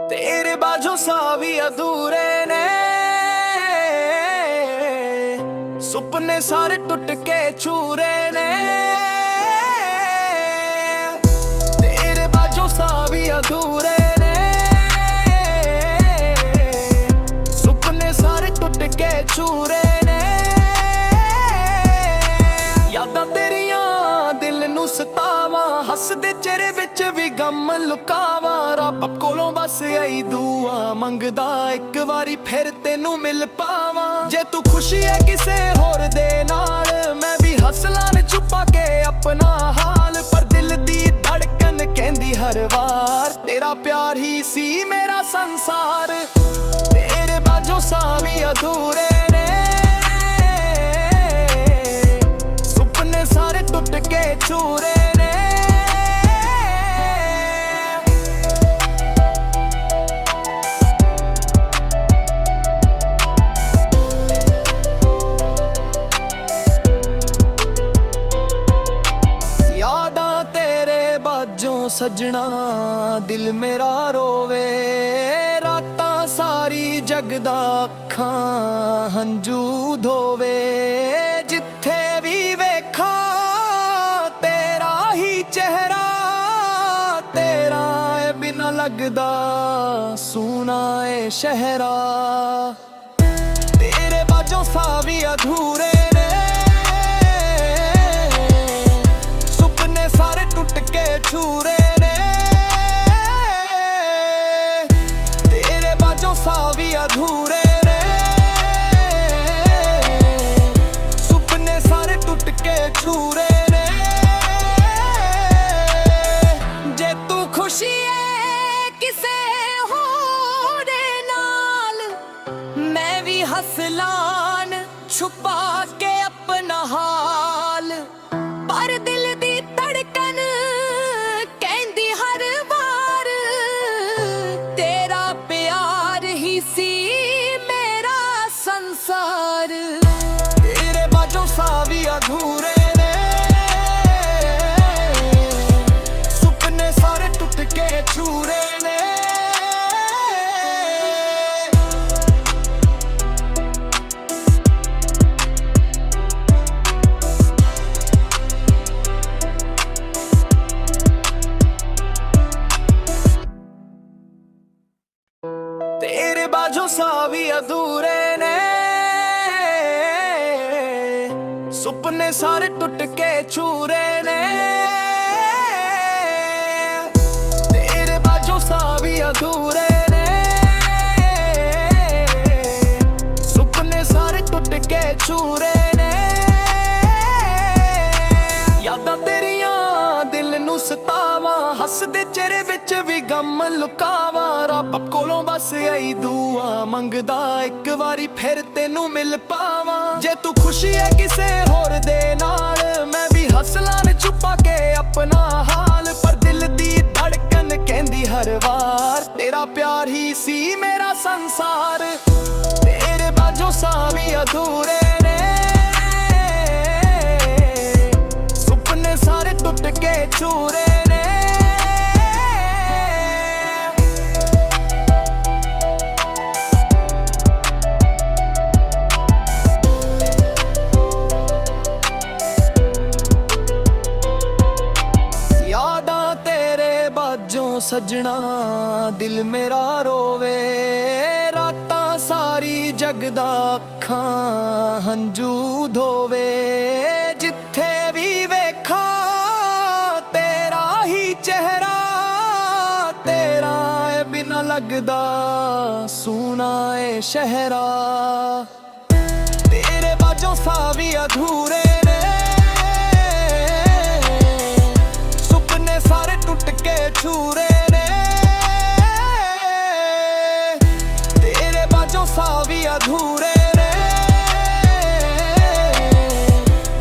तेरे बाजू सा भी अधूरे ने, सुपने सारे टूट के चूरे ने। तेरे बाजू सा भी अधूरे ने, सुपने सारे टूट के चूरे ने। यादां तेरियां दिल नूं सतावां, हसदे चेहरे विच भी गम लुकावां। रब कोलों बस आई दुआ मंगदा, एक वारी फिर तेनू मिल पावां। जे तू खुशी है किसे होर दे नाल, मैं भी हसलां ने छुपा के अपना हाल। पर दिल दी धड़कन कहंदी हर वार, तेरा प्यार ही सी मेरा संसार। तेरे बाजू सा भी अधूरे ने, सुपने सारे टूट के चूरे ने। यादां तेरे बाजों सजना दिल मेरा रोवे। रातां सारी जगदा अखां हंझू धोवे। जिथे भी वेखा तेरा ही चेहरा, तेरा ए बिना लगदा सूना ए शहरा। तेरे बाजों सा भी अधूरे ने, सुपने सारे टूट के चूरे ने। तेरे बाजों सा भी अधूरे ने, सुपने सारे टूट के चूरे ने। जे तू खुशी है किसे होर नाल, मैं भी हसलान छुपा के अपना हाल। पर दिल दी धड़कन कहंदी हर वार, तेरा प्यार ही सी मेरा संसार। तेरे बाजू सा भी अधूरे ने, सुपने सारे टूट के चूरे ने। तेरे बाजू सा भी अधूरे ने, सुपने सारे टूट के चूरे ने। तेरे बाजू सा भी अधूरे ने, सुपने सारे टूट के चूरे ने। यादां तेरियां दिल नूं सतावां, हसदे चेहरे विच भी गम लुकावां। रब कोलों बस आई दुआ मंगदा, एक वारी फिर तेनू मिल पावां। जे तू खुशी है किसे होर दे नाल, मैं भी हसलां ने छुपा के अपना हाल। पर दिल दी धड़कन कहंदी हर वार, तेरा प्यार ही सी मेरा संसार। तेरे बाजू सा भी अधूरे ने, सुपने सारे टूट के चूरे ने। यादां तेरे बाजों सजना दिल मेरा रोवे। रातां सारी जगदा अखां हंझू धोवे। जिथे भी वेखा तेरा ही चेहरा, तेरा ए बिना लगदा सूना ए शहरा। तेरे बाजू सा भी अधूरे ने, सुपने सारे टूट के चूरे ने। तेरे बाजू सा भी अधूरे ने,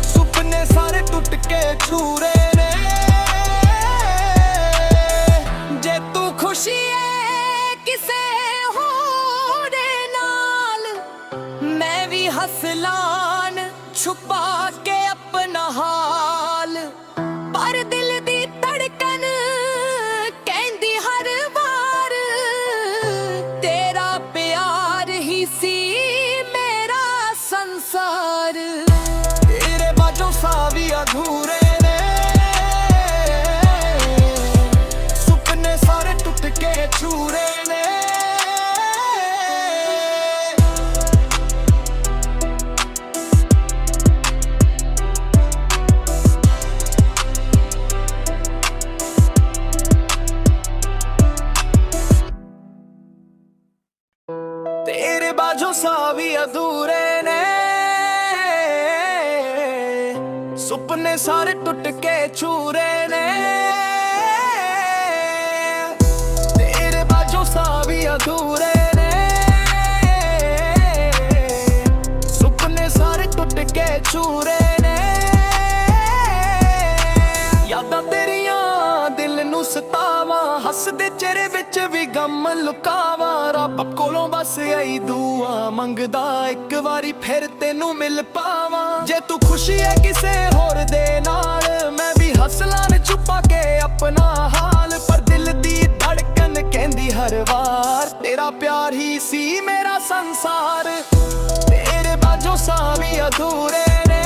सुपने सारे टूट के चूरे ने। जे तू खुशी है किसे होर नाल, मैं भी हसलान छुपा के अपना हाल। पर दिल दी धड़कन कहंदी हर वार, ਬਾਝੋਂ ਸਾਹ ਵੀ ਅਧੂਰੇ ਨੇ, ਸੁਪਨੇ ਸਾਰੇ ਟੁੱਟ ਕੇ ਚੂਰੇ ਨੇ। ਤੇਰੇ ਬਾਝੋਂ ਸਾਹ ਵੀ ਅਧੂਰੇ ਨੇ, ਸੁਪਨੇ ਸਾਰੇ ਟੁੱਟ ਕੇ ਚੂਰੇ ਨੇ। ਯਾਦਾਂ ਤੇਰੀਆਂ ਦਿਲ ਨੂੰ ਸਤਾਵਾਂ, ਹੱਸਦੇ ਚਿਹਰੇ ਵਿੱਚ ਵੀ ਗਮ ਲੁਕਾਵਾਂ। ਰੱਬ ਕੋਲੋਂ ਬਸ ਆਈ ਦੁਆ ਮੰਗਦਾ, ਇੱਕ ਵਾਰੀ ਫਿਰ ਤੈਨੂੰ ਮਿਲ ਪਾਵਾਂ। ਜੇ ਤੂੰ ਖੁਸ਼ੀ ਹੈ ਕਿਸੇ ਹੋਰ ਦੇ ਨਾਲ, ਮੈਂ ਵੀ ਹੱਸ ਲਾਂ ਛੁਪਾ ਕੇ ਆਪਣਾ ਹਾਲ। ਪਰ ਦਿਲ ਦੀ ਧੜਕਨ ਕਹਿੰਦੀ ਹਰ ਵਾਰ, ਤੇਰਾ ਪਿਆਰ ਹੀ ਸੀ ਮੇਰਾ ਸੰਸਾਰ। ਤੇਰੇ ਬਾਝੋਂ ਸਾਹ ਵੀ ਅਧੂਰੇ ਨੇ,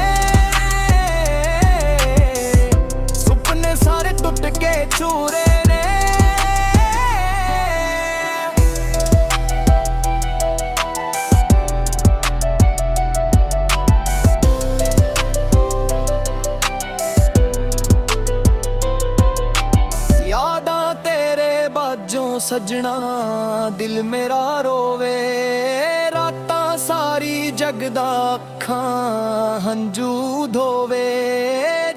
ਸੁਪਨੇ ਸਾਰੇ ਟੁੱਟ ਕੇ ਚੂਰੇ ਨੇ। ਯਾਦਾਂ ਤੇਰੇ ਬਾਝੋਂ ਸਜਣਾ, ਦਿਲ ਮੇਰਾ ਰੋਵੇ। ਰਾਤਾਂ ਸਾਰੀ ਜਗਦਾ ਅੱਖਾਂ ਹੰਝੂ ਧੋਵੇ।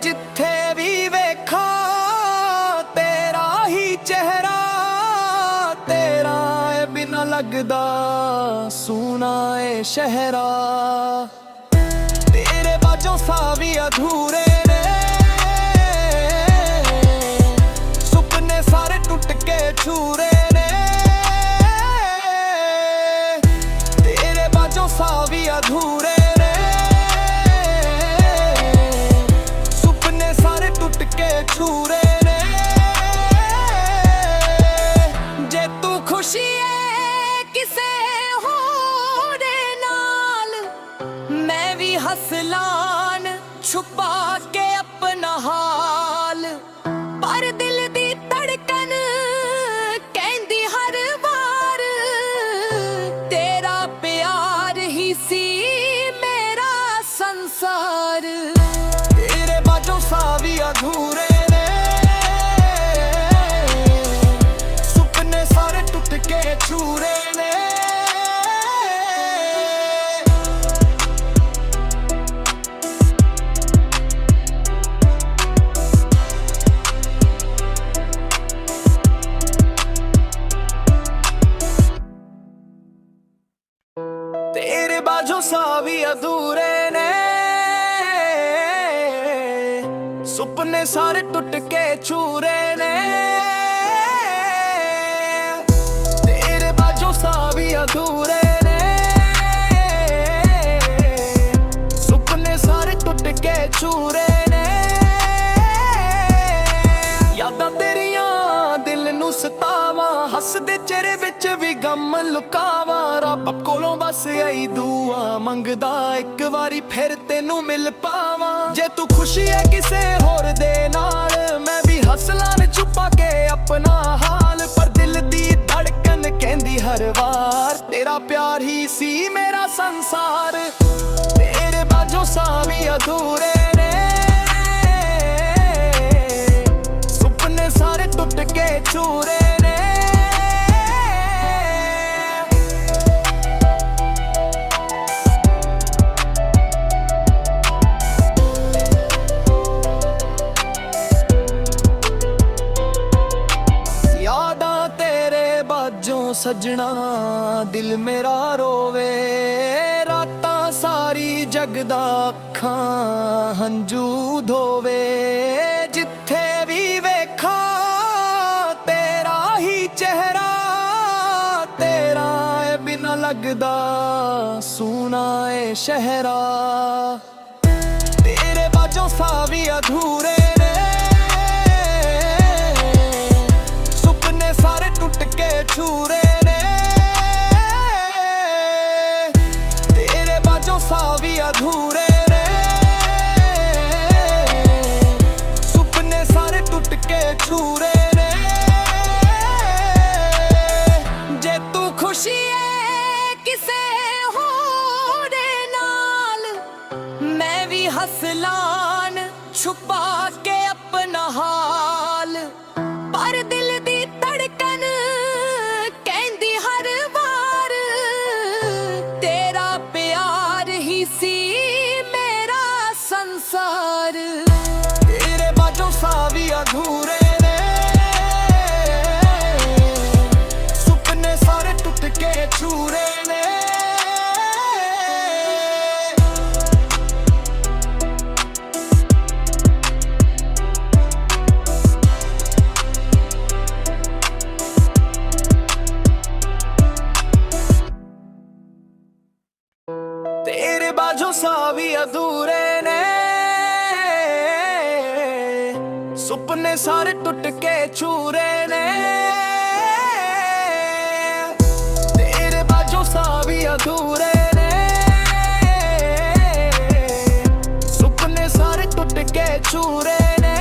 ਜਿੱਥੇ ਵੀ ਵੇਖਾਂ ਤੇਰਾ ਹੀ ਚਿਹਰਾ, ਤੇਰਾ ਏ ਬਿਨਾ ਲੱਗਦਾ ਸੂਨਾ ਏ ਸ਼ਹਿਰਾ। ਤੇਰੇ ਬਾਝੋਂ ਸਾਹ ਵੀ ਅਧੂਰੇ ਨੇ, ਸੁਪਨੇ ਸਾਰੇ ਟੁੱਟ ਕੇ ਚੂਰੇ ਨੇ। ਤੇਰੇ ਬਾਝੋਂ ਸਾਹ ਵੀ ਅਧੂਰੇ ਨੇ, ਸੁਪਨੇ ਸਾਰੇ ਟੁੱਟ ਕੇ ਚੂਰੇ ਨੇ। ਜੇ ਤੂੰ ਖੁਸ਼ੀ ਹੈ ਕਿਸੇ ਹੋਰ ਨਾਲ, ਮੈਂ ਵੀ ਹੱਸ ਲਾਂ ਛੁਪਾ ਕੇ ਆਪਣਾ ਹਾਲ। ਪਰ ਦਿਲ ਦੀ ਧੜਕਨ ਕਹਿੰਦੀ ਹਰ ਵਾਰ, ਤੇਰਾ ਪਿਆਰ ਹੀ ਸੀ ਮੇਰਾ ਸੰਸਾਰ। ਤੇਰੇ ਬਾਝੋਂ ਸਾਹ ਵੀ ਅਧੂਰੇ ਨੇ, ਸੁਪਨੇ ਸਾਰੇ ਟੁੱਟ ਕੇ ਚੂਰੇ ਨੇ। ਤੇਰੇ ਬਾਝੋਂ ਸਾਹ ਵੀ ਅਧੂਰੇ ਨੇ, ਸੁਪਨੇ ਸਾਰੇ ਟੁੱਟ ਕੇ ਚੂਰੇ ਨੇ। ਤੇਰੇ ਬਾਝੋਂ ਸਾਹ ਵੀ ਅਧੂਰੇ ਨੇ, ਸੁਪਨੇ ਸਾਰੇ ਟੁੱਟ ਕੇ ਚੂਰੇ ਨੇ। ਯਾਦਾਂ ਤੇਰੀਆਂ ਦਿਲ ਨੂੰ ਸਤਾਵਾਂ, ਹੱਸਦੇ ਚਿਹਰੇ ਵਿੱਚ ਵੀ ਗਮ ਲੁਕਾਵਾਂ। ਰੱਬ ਕੋਲੋਂ ਬਸ ਆਈ ਦੁਆ ਮੰਗਦਾ, ਇੱਕ ਵਾਰੀ ਫਿਰ ਤੈਨੂੰ ਮਿਲ ਪਾਵਾਂ। ਜੇ ਤੂੰ ਖੁਸ਼ੀ ਹੈ ਕਿਸੇ ਹੋਰ ਦੇ ਨਾਲ, ਮੈਂ ਵੀ ਹੱਸ ਲਾਂ ਛੁਪਾ ਕੇ ਆਪਣਾ ਹਾਲ। ਪਰ ਦਿਲ ਦੀ ਧੜਕਨ ਕਹਿੰਦੀ ਹਰ ਵਾਰ, ਤੇਰਾ ਪਿਆਰ ਹੀ ਸੀ ਮੇਰਾ ਸੰਸਾਰ। ਤੇਰੇ ਬਾਝੋਂ ਸਾਹ ਵੀ ਅਧੂਰੇ ਨੇ, ਸੁਪਨੇ ਸਾਰੇ ਟੁੱਟ ਕੇ ਚੂਰੇ ਨੇ। ਯਾਦਾਂ ਤੇਰੇ ਬਾਝੋਂ ਸਜਣਾ, ਦਿਲ ਮੇਰਾ ਰੋਵੇ। ਰਾਤਾਂ ਸਾਰੀ ਜਗਦਾ ਅੱਖਾਂ ਹੰਝੂ ਧੋਵੇ। ਜਿੱਥੇ ਵੀ ਵੇਖਾਂ ਤੇਰਾ ਹੀ ਚਿਹਰਾ, ਤੇਰਾ ਏ ਬਿਨਾ ਲੱਗਦਾ ਸੂਨਾ ਏ ਸ਼ਹਿਰਾ। ਤੇਰੇ ਬਾਝੋਂ ਸਾਹ ਵੀ ਅਧੂਰੇ ਨੇ, ਸੁਪਨੇ ਸਾਰੇ ਟੁੱਟ ਕੇ ਚੂਰੇ ਨੇ। ਤੇਰੇ ਬਾਝੋਂ ਸਾਹ ਵੀ ਅਧੂਰੇ ਨੇ, ਸੁਪਨੇ ਸਾਰੇ ਟੁੱਟ ਕੇ ਚੂਰੇ ਨੇ। ਜੇ ਤੂੰ ਖੁਸ਼ੀ ਹੈ ਕਿਸੇ ਹੋਰ ਨਾਲ, ਮੈਂ ਵੀ ਹੱਸ ਲਾਂ ਛੁਪਾ ਕੇ ਆਪਣਾ ਹਾਲ। ਪਰ ਦਿਲ ਦੀ ਧੜਕਨ ਕਹਿੰਦੀ ਹਰ ਵਾਰ, ਬਾਝੋਂ ਸਾਹ ਵੀ ਅਧੂਰੇ ਨੇ, ਸੁਪਨੇ ਸਾਰੇ ਟੁੱਟ ਕੇ ਚੂਰੇ ਨੇ। ਤੇਰੇ ਬਾਝੋਂ ਸਾਹ ਵੀ ਅਧੂਰੇ ਨੇ, ਸੁਪਨੇ ਸਾਰੇ ਟੁੱਟ ਕੇ ਚੂਰੇ ਨੇ।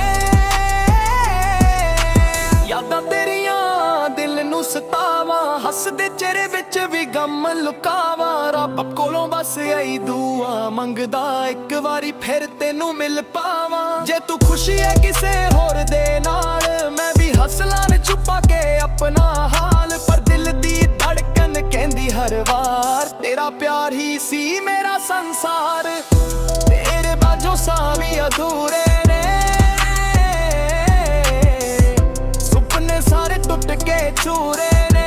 ਯਾਦਾਂ ਤੇਰੀਆਂ ਦਿਲ ਨੂੰ ਸਤਾਵਾਂ, ਹੱਸਦੇ ਚਿਹਰੇ ਵਿੱਚ ਵੀ ਗਮ ਲੁਕਾਵਾਂ। ਰੱਬ ਕੋਲੋਂ ਬਸ ਇਹੀ ਦੁਆ ਮੰਗਦਾ, ਇੱਕ ਵਾਰੀ ਫਿਰ ਤੈਨੂੰ ਮਿਲ ਪਾਵਾਂ। ਜੇ ਤੂੰ ਖੁਸ਼ੀ ਹੈ ਕਿਸੇ ਹੋਰ ਦੇ ਨਾਲ, ਮੈਂ ਵੀ ਹੱਸ ਲਾਂ ਛੁਪਾ ਕੇ ਆਪਣਾ ਹਾਲ। ਪਰ ਦਿਲ ਦੀ ਧੜਕਨ ਕਹਿੰਦੀ ਹਰ ਵਾਰ, ਤੇਰਾ ਪਿਆਰ ਹੀ ਸੀ ਮੇਰਾ ਸੰਸਾਰ। ਤੇਰੇ ਬਾਝੋਂ ਸਾਹ ਵੀ ਅਧੂਰੇ ਨੇ, ਸੁਪਨੇ ਸਾਰੇ ਟੁੱਟ ਕੇ ਚੂਰੇ ਨੇ।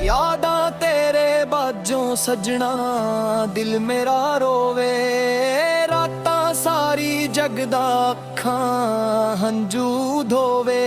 ਯਾਦਾਂ ਤੇਰੇ ਬਾਝੋਂ ਸਜਣਾ, ਦਿਲ ਮੇਰਾ ਰੋਵੇ। ਰਾਤਾਂ ਸਾਰੀ ਜਗਦਾ ਅੱਖਾਂ ਹੰਝੂ ਧੋਵੇ।